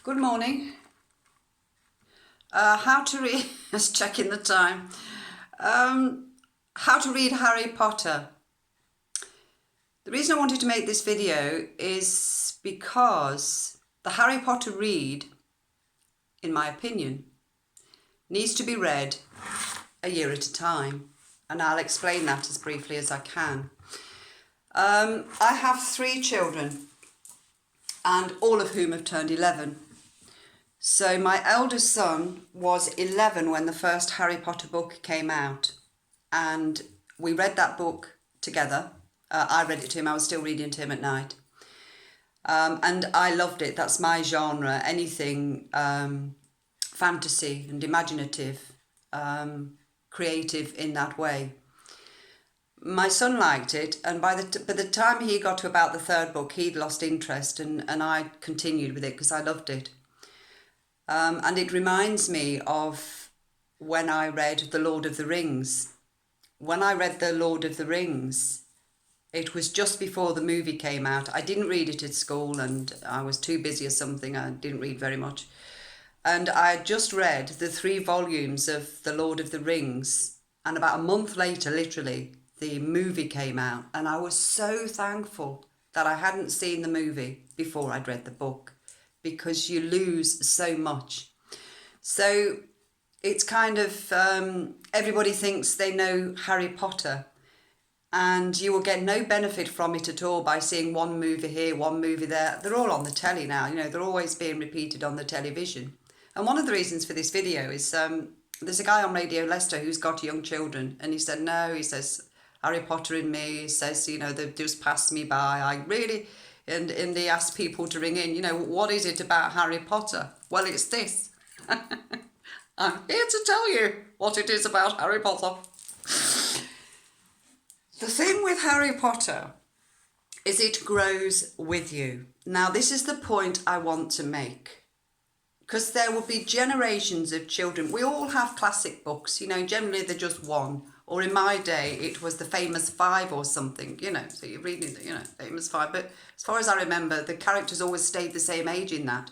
Good morning. How to read, just checking the time. How to read Harry Potter. The reason I wanted to make this video is because the Harry Potter read, in my opinion, needs to be read a year at a time. And I'll explain that as briefly as I can. I have 3 children, and all of whom have turned 11. So my eldest son was 11 when the first Harry Potter book came out, and we read that book together. I read it to him. I was still reading to him at night. And I loved it. That's my genre. Anything fantasy and imaginative, creative in that way. My son liked it, and by the time he got to about the 3rd book, he'd lost interest, and I continued with it because I loved it. And it reminds me of when I read The Lord of the Rings. When I read The Lord of the Rings, it was just before the movie came out. I didn't read it at school, and I was too busy or something. I didn't read very much. And I just read the 3 volumes of The Lord of the Rings, and about a month later, literally, the movie came out, and I was so thankful that I hadn't seen the movie before I'd read the book, because you lose so much. So it's kind of, everybody thinks they know Harry Potter, and you will get no benefit from it at all by seeing one movie here, one movie there. They're all on the telly now, they're always being repeated on the television. And one of the reasons for this video is there's a guy on Radio Leicester who's got young children, and he said, no, he says, Harry Potter in me, he says, they've just passed me by. I really... And they ask people to ring in, what is it about Harry Potter? Well, it's this. I'm here to tell you what it is about Harry Potter. The thing with Harry Potter is it grows with you. Now, this is the point I want to make, because there will be generations of children. We all have classic books, generally they're just one. Or in my day, it was the famous 5 or something, so you're reading the, famous 5. But as far as I remember, the characters always stayed the same age in that.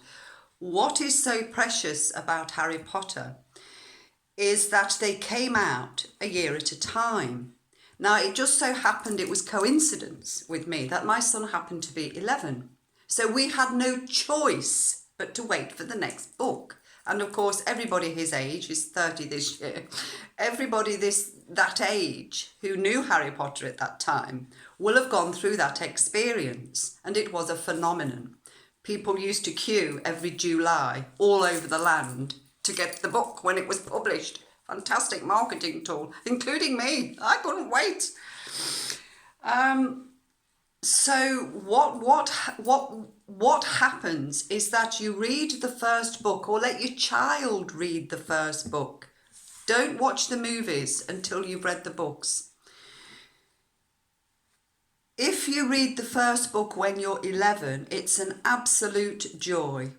What is so precious about Harry Potter is that they came out a year at a time. Now, it just so happened, it was coincidence with me that my son happened to be 11. So we had no choice but to wait for the next book. And of course, everybody his age is 30 this year. Everybody that age who knew Harry Potter at that time will have gone through that experience. And it was a phenomenon. People used to queue every July all over the land to get the book when it was published. Fantastic marketing tool, including me. I couldn't wait. So what happens is that you read the first book, or let your child read the first book. Don't watch the movies until you've read the books. If you read the first book when you're 11, it's an absolute joy.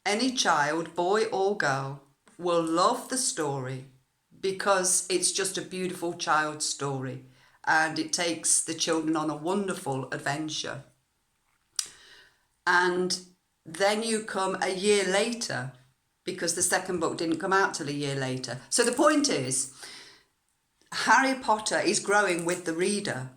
Any child, boy or girl, will love the story because it's just a beautiful child's story. And it takes the children on a wonderful adventure. And then you come a year later, because the 2nd book didn't come out till a year later. So the point is, Harry Potter is growing with the reader.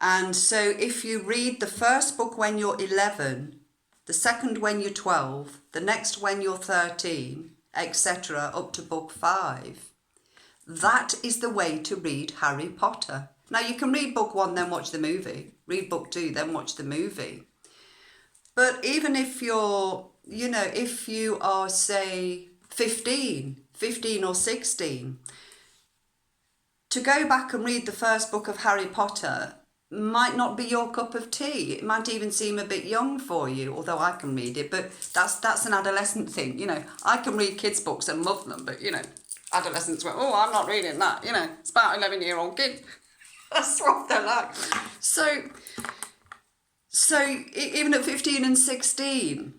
And so if you read the first book when you're 11, the 2nd when you're 12, the next when you're 13, etc., up to book 5, that is the way to read Harry Potter. Now, you can read book 1, then watch the movie. Read book 2, then watch the movie. But even if you're, if you are, say, 15 or 16, to go back and read the first book of Harry Potter might not be your cup of tea. It might even seem a bit young for you, although I can read it. But that's an adolescent thing, I can read kids' books and love them, but, adolescents went, oh, I'm not reading that, it's about 11-year-old kids. That's what they're like. So even at 15 and 16,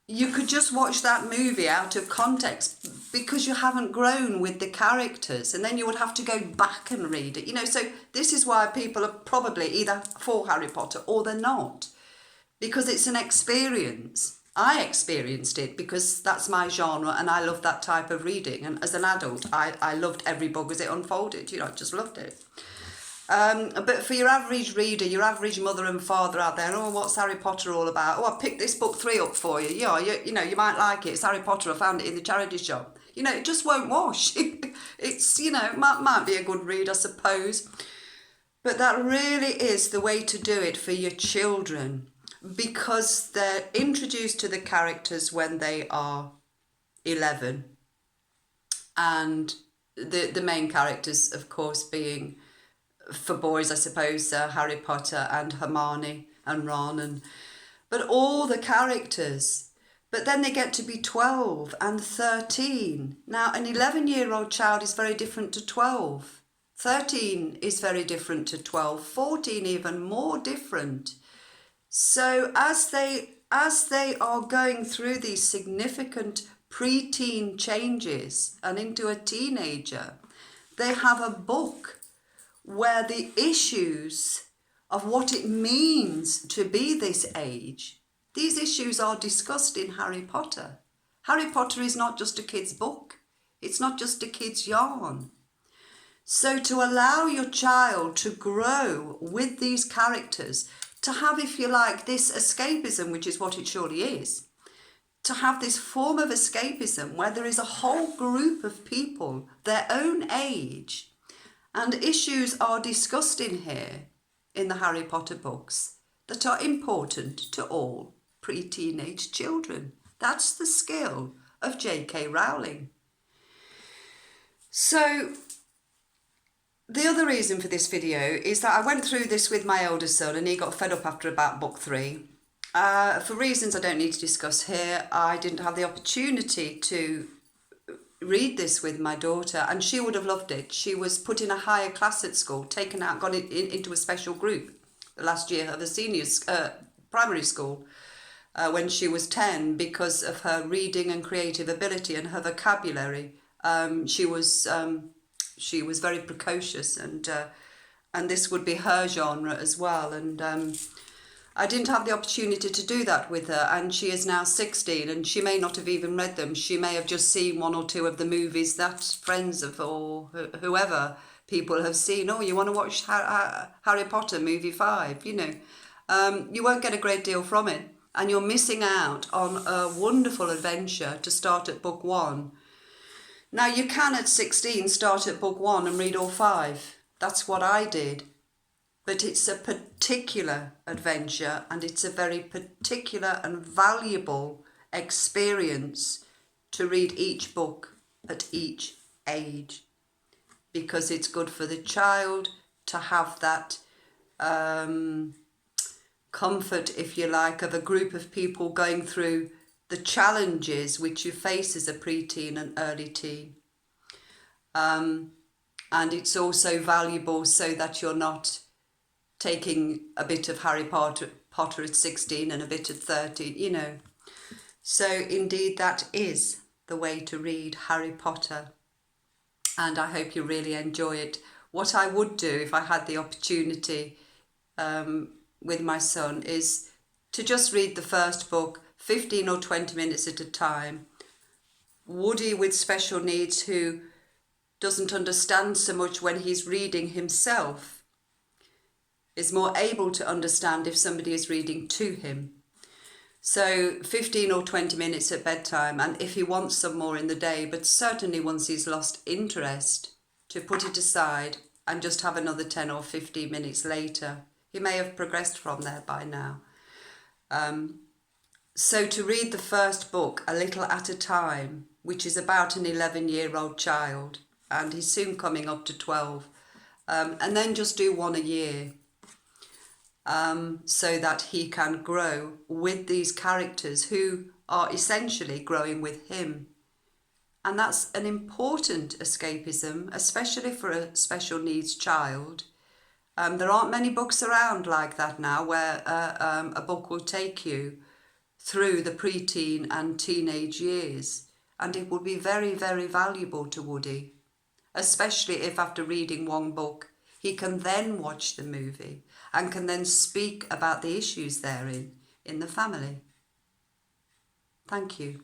you could just watch that movie out of context because you haven't grown with the characters, and then you would have to go back and read it. So this is why people are probably either for Harry Potter or they're not, because it's an experience. I experienced it because that's my genre and I love that type of reading. And as an adult, I loved every book as it unfolded. You know, I just loved it. But for your average reader, your average mother and father out there, oh, what's Harry Potter all about? Oh, I picked this book 3 up for you. Yeah, you know, you might like it. It's Harry Potter. I found it in the charity shop. You know, it just won't wash. It's, you know, might be a good read, I suppose. But that really is the way to do it for your children, because they're introduced to the characters when they are 11. And the main characters, of course, being, for boys, I suppose, Harry Potter and Hermione and Ron, but all the characters. But then they get to be 12 and 13. Now, an 11-year-old child is very different to 12. 13 is very different to 12. 14 even more different. So as they are going through these significant pre-teen changes and into a teenager, they have a book where the issues of what it means to be this age, these issues are discussed in Harry Potter. Harry Potter is not just a kid's book. It's not just a kid's yarn. So to allow your child to grow with these characters, to have, if you like, this escapism, which is what it surely is, to have this form of escapism where there is a whole group of people their own age, and issues are discussed in here, in the Harry Potter books, that are important to all pre-teenage children. That's the skill of J.K. Rowling. So the other reason for this video is that I went through this with my older son and he got fed up after about book 3. For reasons I don't need to discuss here, I didn't have the opportunity to read this with my daughter, and she would have loved it. She was put in a higher class at school, taken out, gone into a special group the last year of a primary school when she was 10, because of her reading and creative ability and her vocabulary. She was very precocious, and this would be her genre as well. And I didn't have the opportunity to do that with her, and she is now 16, and she may not have even read them. She may have just seen 1 or 2 of the movies that friends of, or whoever, people have seen. Oh, you want to watch Harry Potter movie 5, you know. You won't get a great deal from it, and you're missing out on a wonderful adventure to start at book 1. Now, you can at 16 start at book 1 and read all 5. That's what I did. But it's a particular adventure, and it's a very particular and valuable experience to read each book at each age, because it's good for the child to have that comfort, if you like, of a group of people going through the challenges which you face as a preteen and early teen. And it's also valuable so that you're not taking a bit of Harry Potter at 16 and a bit at 13, you know. So indeed, that is the way to read Harry Potter. And I hope you really enjoy it. What I would do if I had the opportunity with my son is to just read the first book 15 or 20 minutes at a time. Woody with special needs, who doesn't understand so much when he's reading himself, is more able to understand if somebody is reading to him. So 15 or 20 minutes at bedtime, and if he wants some more in the day, but certainly once he's lost interest, to put it aside and just have another 10 or 15 minutes later. He may have progressed from there by now. So to read the first book a little at a time, which is about an 11-year-old child, and he's soon coming up to 12, and then just do 1 a year. So that he can grow with these characters who are essentially growing with him. And that's an important escapism, especially for a special needs child. There aren't many books around like that now, where a book will take you through the preteen and teenage years. And it would be very, very valuable to Woody, especially if after reading 1 book, he can then watch the movie and can then speak about the issues therein in the family. Thank you.